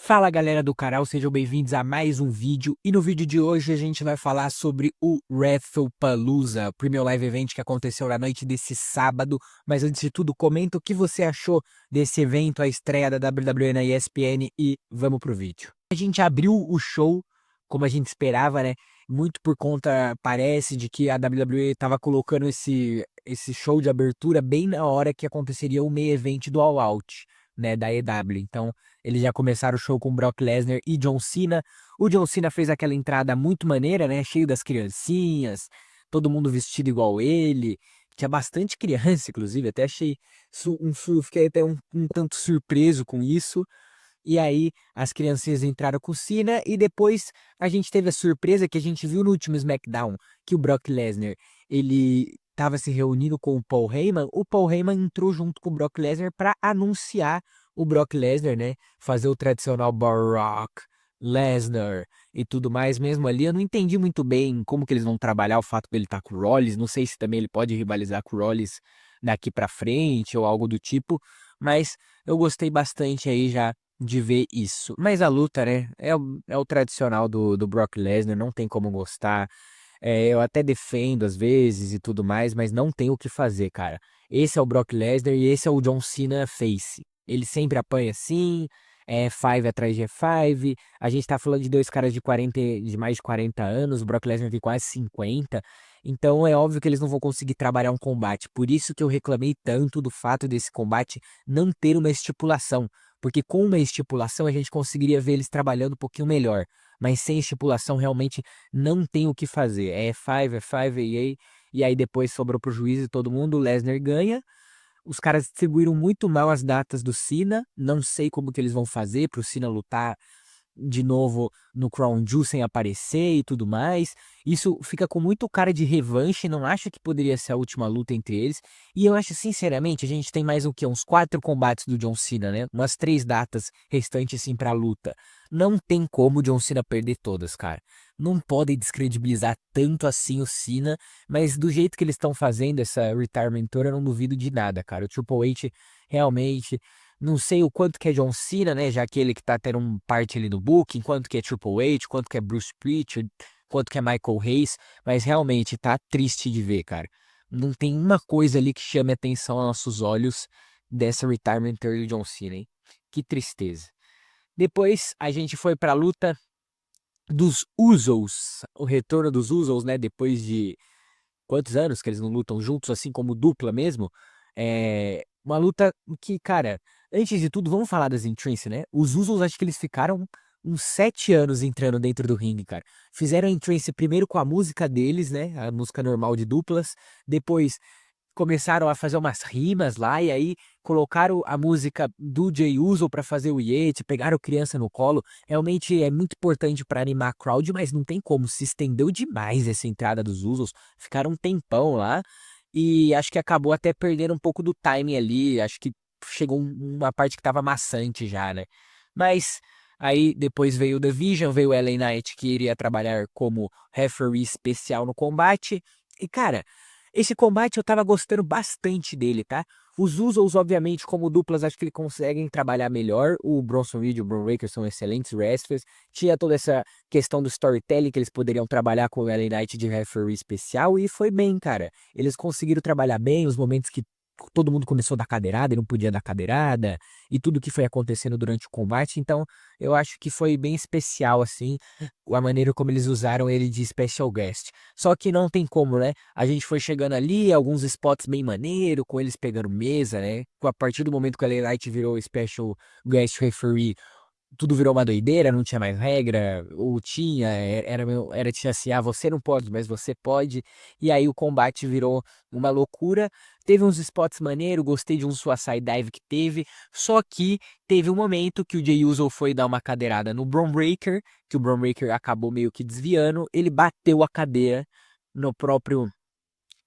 Fala galera do canal, sejam bem-vindos a mais um vídeo. E no vídeo de hoje a gente vai falar sobre o WrestlePalooza, o Premium Live Event que aconteceu na noite desse sábado. Mas antes de tudo, comenta o que você achou desse evento, a estreia da WWE na ESPN e vamos pro vídeo. A gente abriu o show como a gente esperava, né? Muito por conta, parece, de que a WWE estava colocando esse show de abertura bem na hora que aconteceria o main event do All Out, né, da EW. Então, eles já começaram o show com Brock Lesnar e John Cena. O John Cena fez aquela entrada muito maneira, né? Cheio das criancinhas, todo mundo vestido igual ele. Tinha bastante criança, inclusive. Até achei fiquei até um tanto surpreso com isso. E aí, as criancinhas entraram com o Cena. E depois a gente teve a surpresa que a gente viu no último SmackDown, que o Brock Lesnar ele estava se reunindo com o Paul Heyman. O Paul Heyman entrou junto com o Brock Lesnar para anunciar o Brock Lesnar, né? Fazer o tradicional Brock Lesnar e tudo mais mesmo ali. Eu não entendi muito bem como que eles vão trabalhar o fato dele estar com o Rollins. Não sei se também ele pode rivalizar com o Rollins daqui pra frente ou algo do tipo. Mas eu gostei bastante aí já de ver isso. Mas a luta, né? É o tradicional do Brock Lesnar. Não tem como gostar. Eu até defendo às vezes e tudo mais, mas não tem o que fazer, cara. Esse é o Brock Lesnar e esse é o John Cena face. Ele sempre apanha assim, é five atrás de five. A gente tá falando de dois caras de 40, de mais de 40 anos, o Brock Lesnar tem quase 50. Então é óbvio que eles não vão conseguir trabalhar um combate. Por isso que eu reclamei tanto do fato desse combate não ter uma estipulação. Porque com uma estipulação a gente conseguiria ver eles trabalhando um pouquinho melhor. Mas sem estipulação realmente não tem o que fazer. É five, e aí depois sobrou pro juiz e todo mundo, o Lesnar ganha. Os caras distribuíram muito mal as datas do Cena, não sei como que eles vão fazer pro Cena lutar de novo no Crown Jewel sem aparecer e tudo mais. Isso fica com muito cara de revanche, não acho que poderia ser a última luta entre eles. E eu acho, sinceramente, a gente tem mais o quê? Uns 4 combates do John Cena, né? Umas 3 datas restantes, assim, pra luta. Não tem como o John Cena perder todas, cara. Não podem descredibilizar tanto assim o Cena, mas do jeito que eles estão fazendo essa retirement tour, eu não duvido de nada, cara. O Triple H realmente não sei o quanto que é John Cena, né? Já que ele que tá tendo um parte ali no booking, quanto que é Triple H, quanto que é Bruce Prichard, quanto que é Michael Hayes, mas realmente tá triste de ver, cara. Não tem uma coisa ali que chame atenção aos nossos olhos dessa retirement tour do John Cena, hein? Que tristeza. Depois a gente foi pra luta dos Usos, o retorno dos Usos, né? Depois de quantos anos que eles não lutam juntos, assim como dupla mesmo? É uma luta que, cara, antes de tudo, vamos falar das Entrance, né? Os Usos, acho que eles ficaram uns 7 anos entrando dentro do ringue, cara. Fizeram a Entrance primeiro com a música deles, né? A música normal de duplas. Depois começaram a fazer umas rimas lá e aí colocaram a música do Jey Uso pra fazer o Yeti, pegaram criança no colo. Realmente é muito importante pra animar a crowd, mas não tem como, se estendeu demais essa entrada dos Usos. Ficaram um tempão lá e acho que acabou até perdendo um pouco do timing ali, acho que chegou uma parte que tava maçante já, né? Mas aí depois veio o The Vision, veio o LA Knight que iria trabalhar como referee especial no combate. E cara, esse combate eu tava gostando bastante dele, tá? Os Usos, obviamente, como duplas, acho que eles conseguem trabalhar melhor. O Bronson Reed e o Bron Breakker são excelentes wrestlers. Tinha toda essa questão do storytelling que eles poderiam trabalhar com o LA Knight de referee especial e foi bem, cara. Eles conseguiram trabalhar bem os momentos que todo mundo começou a dar cadeirada e não podia dar cadeirada e tudo que foi acontecendo durante o combate. Então, eu acho que foi bem especial, assim, a maneira como eles usaram ele de special guest. Só que não tem como, né? A gente foi chegando ali, alguns spots bem maneiro, com eles pegando mesa, né? A partir do momento que a LA Knight virou special guest referee, tudo virou uma doideira, não tinha mais regra, ou tinha, tinha assim, ah, você não pode, mas você pode, e aí o combate virou uma loucura, teve uns spots maneiros, gostei de um suicide dive que teve, só que teve um momento que o Jey Uso foi dar uma cadeirada no Bron Breakker, que o Bron Breakker acabou meio que desviando, ele bateu a cadeira no próprio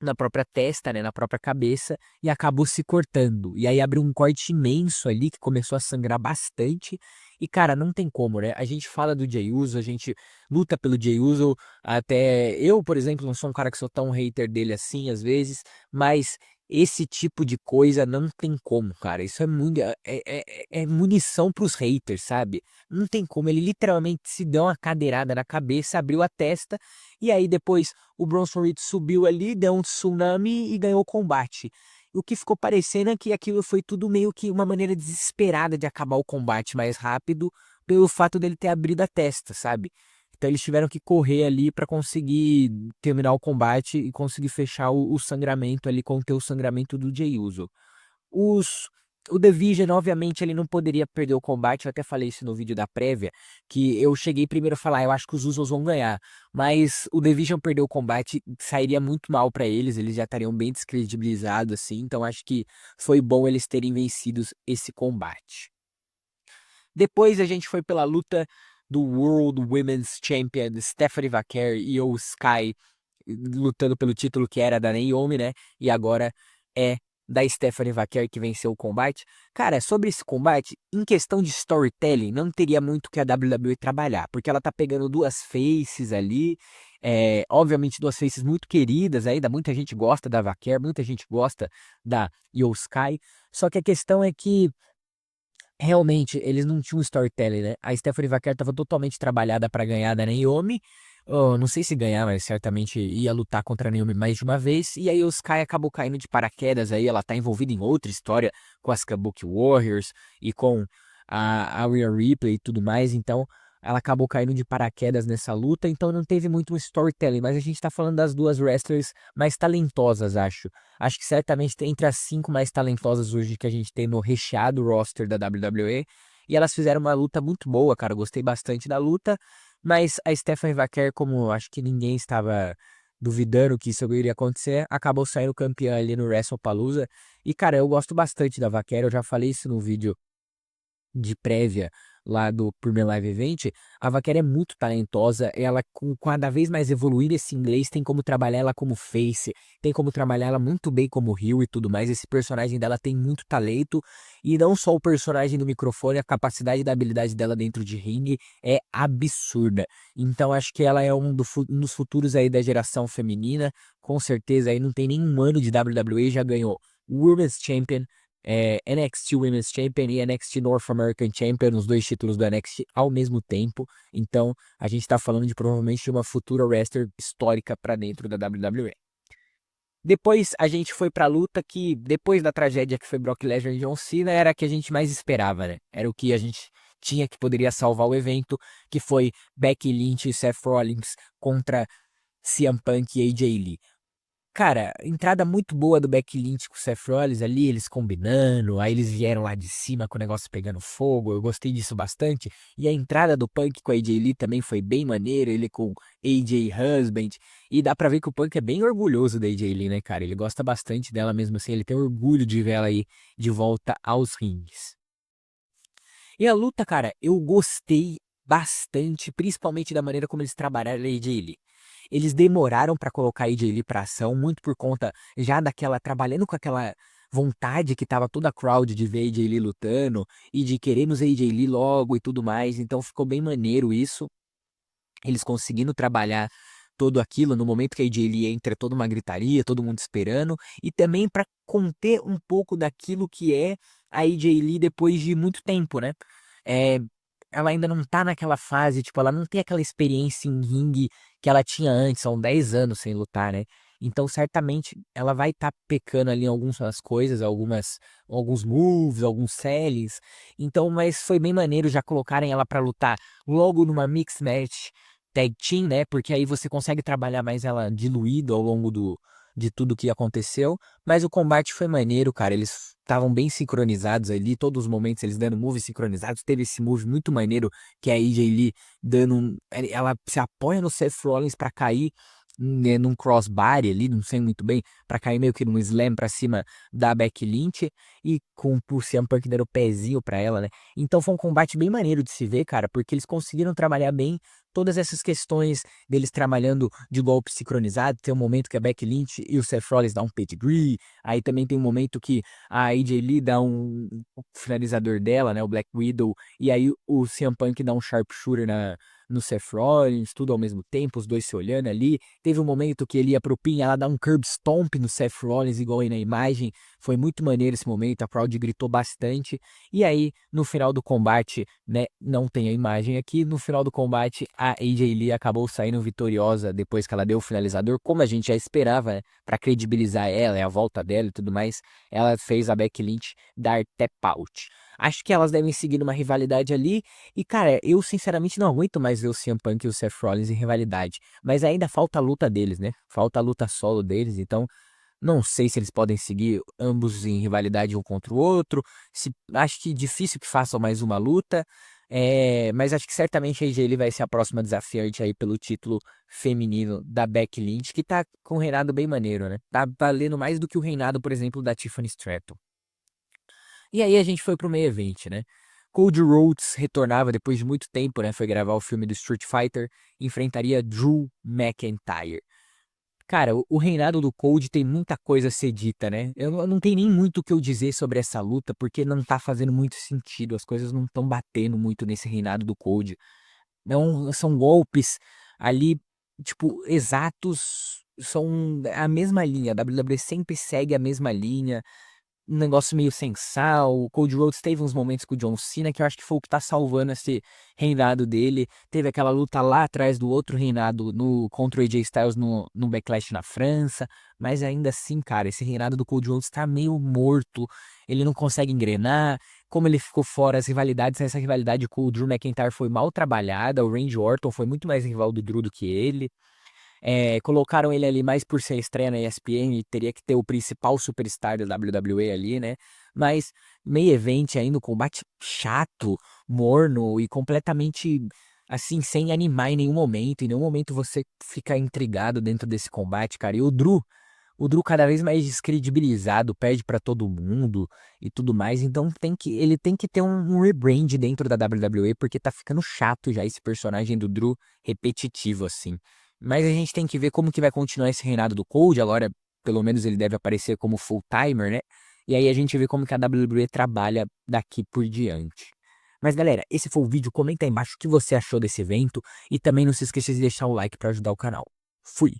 na própria testa, né, na própria cabeça, e acabou se cortando. E aí abriu um corte imenso ali, que começou a sangrar bastante. E, cara, não tem como, né? A gente fala do Jey Uso, a gente luta pelo Jey Uso, até eu, por exemplo, não sou um cara que sou tão hater dele assim, às vezes, mas esse tipo de coisa não tem como, cara. Isso é muito, é munição pros haters, sabe? Não tem como. Ele literalmente se deu uma cadeirada na cabeça, abriu a testa, e aí depois o Bronson Reed subiu ali, deu um tsunami e ganhou o combate. O que ficou parecendo é que aquilo foi tudo meio que uma maneira desesperada de acabar o combate mais rápido, pelo fato dele ter abrido a testa, sabe? Então eles tiveram que correr ali pra conseguir terminar o combate e conseguir fechar o sangramento ali, conter o sangramento do Jey Uso. Os, o The Vision, obviamente, ele não poderia perder o combate. Eu até falei isso no vídeo da prévia, que eu cheguei primeiro a falar, eu acho que os Usos vão ganhar. Mas o The Vision perder o combate sairia muito mal pra eles já estariam bem descredibilizados, assim. Então acho que foi bom eles terem vencido esse combate. Depois a gente foi pela luta do World Women's Champion Stephanie Vaquer e Io Sky lutando pelo título que era da Naomi, né? E agora é da Stephanie Vaquer que venceu o combate. Cara, sobre esse combate, em questão de storytelling, não teria muito que a WWE trabalhar, porque ela tá pegando duas faces ali, obviamente duas faces muito queridas ainda, muita gente gosta da Vaquer, muita gente gosta da Io Sky, só que a questão é que realmente, eles não tinham storytelling, né? A Stephanie Vaquer estava totalmente trabalhada para ganhar da Naomi. Oh, não sei se ganhar, mas certamente ia lutar contra a Naomi mais de uma vez. E aí o Sky acabou caindo de paraquedas aí. Ela tá envolvida em outra história com as Kabuki Warriors e com a Rhea Ripley e tudo mais. Então ela acabou caindo de paraquedas nessa luta. Então não teve muito um storytelling. Mas a gente tá falando das duas wrestlers mais talentosas, acho. Acho que certamente tem entre as 5 mais talentosas hoje que a gente tem no recheado roster da WWE. E elas fizeram uma luta muito boa, cara. Eu gostei bastante da luta. Mas a Stephanie Vaquer, como acho que ninguém estava duvidando que isso iria acontecer, acabou saindo campeã ali no WrestlePalooza. E, cara, eu gosto bastante da Vaquer. Eu já falei isso no vídeo de prévia lá do Premier Live Event, a Vaquera é muito talentosa, ela com cada vez mais evoluir esse inglês, tem como trabalhar ela como face, tem como trabalhar ela muito bem como heel e tudo mais, esse personagem dela tem muito talento, e não só o personagem do microfone, a capacidade da habilidade dela dentro de ringue é absurda, então acho que ela é um dos futuros aí da geração feminina, com certeza aí não tem nenhum ano de WWE, já ganhou Women's Champion, NXT Women's Champion e NXT North American Champion, os dois títulos do NXT ao mesmo tempo. Então, a gente tá falando de provavelmente uma futura wrestler histórica pra dentro da WWE. Depois a gente foi pra luta que, depois da tragédia que foi Brock Lesnar e John Cena, era a que a gente mais esperava, né? Era o que a gente tinha que poderia salvar o evento, que foi Becky Lynch e Seth Rollins contra CM Punk e AJ Lee. Cara, entrada muito boa do Becky Lynch com o Seth Rollins ali, eles combinando, aí eles vieram lá de cima com o negócio pegando fogo, eu gostei disso bastante. E a entrada do Punk com a AJ Lee também foi bem maneira, ele com AJ Husband, e dá pra ver que o Punk é bem orgulhoso da AJ Lee, né, cara? Ele gosta bastante dela mesmo assim, ele tem orgulho de ver ela aí de volta aos rings. E a luta, cara, eu gostei bastante, principalmente da maneira como eles trabalharam a AJ Lee. Eles demoraram pra colocar a AJ Lee pra ação, muito por conta já daquela, trabalhando com aquela vontade que tava toda a crowd de ver a AJ Lee lutando e de queremos a AJ Lee logo e tudo mais, então ficou bem maneiro isso. Eles conseguindo trabalhar todo aquilo no momento que a AJ Lee entra, toda uma gritaria, todo mundo esperando, e também para conter um pouco daquilo que é a AJ Lee depois de muito tempo, né? É, ela ainda não tá naquela fase, tipo, ela não tem aquela experiência em ringue que ela tinha antes, são 10 anos sem lutar, né? Então, certamente, ela vai estar pecando ali em algumas coisas, alguns moves, alguns sellings. Então, mas foi bem maneiro já colocarem ela pra lutar logo numa mix match tag team, né? Porque aí você consegue trabalhar mais ela diluído ao longo de tudo que aconteceu. Mas o combate foi maneiro, cara. Eles estavam bem sincronizados ali, todos os momentos eles dando moves sincronizados. Teve esse move muito maneiro que é a AJ Lee dando ela se apoia no Seth Rollins pra cair, né, num crossbody ali, não sei muito bem, pra cair meio que num slam pra cima da Becky Lynch e com o CM Punk dando o pezinho pra ela, né? Então foi um combate bem maneiro de se ver, cara, porque eles conseguiram trabalhar bem todas essas questões deles trabalhando de golpe sincronizado. Tem um momento que a Becky Lynch e o Seth Rollins dão um pedigree, aí também tem um momento que a AJ Lee dá um finalizador dela, né, o Black Widow, e aí o CM Punk dá um sharpshooter no Seth Rollins, tudo ao mesmo tempo, os dois se olhando ali. Teve um momento que ele ia pro pin, ela dá um curb stomp no Seth Rollins, igual aí na imagem. Foi muito maneiro esse momento, a crowd gritou bastante. E aí, no final do combate, né, não tem a imagem aqui, no final do combate, a AJ Lee acabou saindo vitoriosa depois que ela deu o finalizador, como a gente já esperava, né, pra credibilizar ela, é a volta dela e tudo mais. Ela fez a Becky Lynch dar tap out. Acho que elas devem seguir numa rivalidade ali. E, cara, eu sinceramente não aguento mais ver o CM Punk e o Seth Rollins em rivalidade. Mas ainda falta a luta deles, né? Falta a luta solo deles. Então, não sei se eles podem seguir ambos em rivalidade um contra o outro. Acho que difícil que façam mais uma luta. Mas acho que certamente a AJ Lee vai ser a próxima desafiante aí pelo título feminino da Becky Lynch, que tá com um reinado bem maneiro, né? Tá valendo mais do que o reinado, por exemplo, da Tiffany Stratton. E aí a gente foi pro main event, né? Cody Rhodes retornava depois de muito tempo, né? Foi gravar o filme do Street Fighter, enfrentaria Drew McIntyre. Cara, o reinado do Cody tem muita coisa a ser dita, né? Eu não tenho nem muito o que eu dizer sobre essa luta, porque não tá fazendo muito sentido, as coisas não estão batendo muito nesse reinado do Cody. Não, são golpes ali, tipo, exatos, são a mesma linha, a WWE sempre segue a mesma linha, um negócio meio sem sal. O Cody Rhodes teve uns momentos com o John Cena que eu acho que foi o que tá salvando esse reinado dele. Teve aquela luta lá atrás do outro reinado contra o AJ Styles no Backlash na França. Mas ainda assim, cara, esse reinado do Cody Rhodes tá meio morto. Ele não consegue engrenar. Como ele ficou fora, as rivalidades, essa rivalidade com o Drew McIntyre foi mal trabalhada. O Randy Orton foi muito mais rival do Drew do que ele. Colocaram ele ali mais por ser estreia na ESPN, e teria que ter o principal superstar da WWE ali, né? Mas meio evento ainda, um combate chato, morno e completamente assim, sem animar em nenhum momento. Em nenhum momento você fica intrigado dentro desse combate, cara. E o Drew cada vez mais descredibilizado, perde pra todo mundo e tudo mais. Então ele tem que ter um rebrand dentro da WWE, porque tá ficando chato já esse personagem do Drew repetitivo, assim. Mas a gente tem que ver como que vai continuar esse reinado do Cody. Agora, pelo menos ele deve aparecer como full-timer, né? E aí a gente vê como que a WWE trabalha daqui por diante. Mas galera, esse foi o vídeo. Comenta aí embaixo o que você achou desse evento. E também não se esqueça de deixar o like para ajudar o canal. Fui!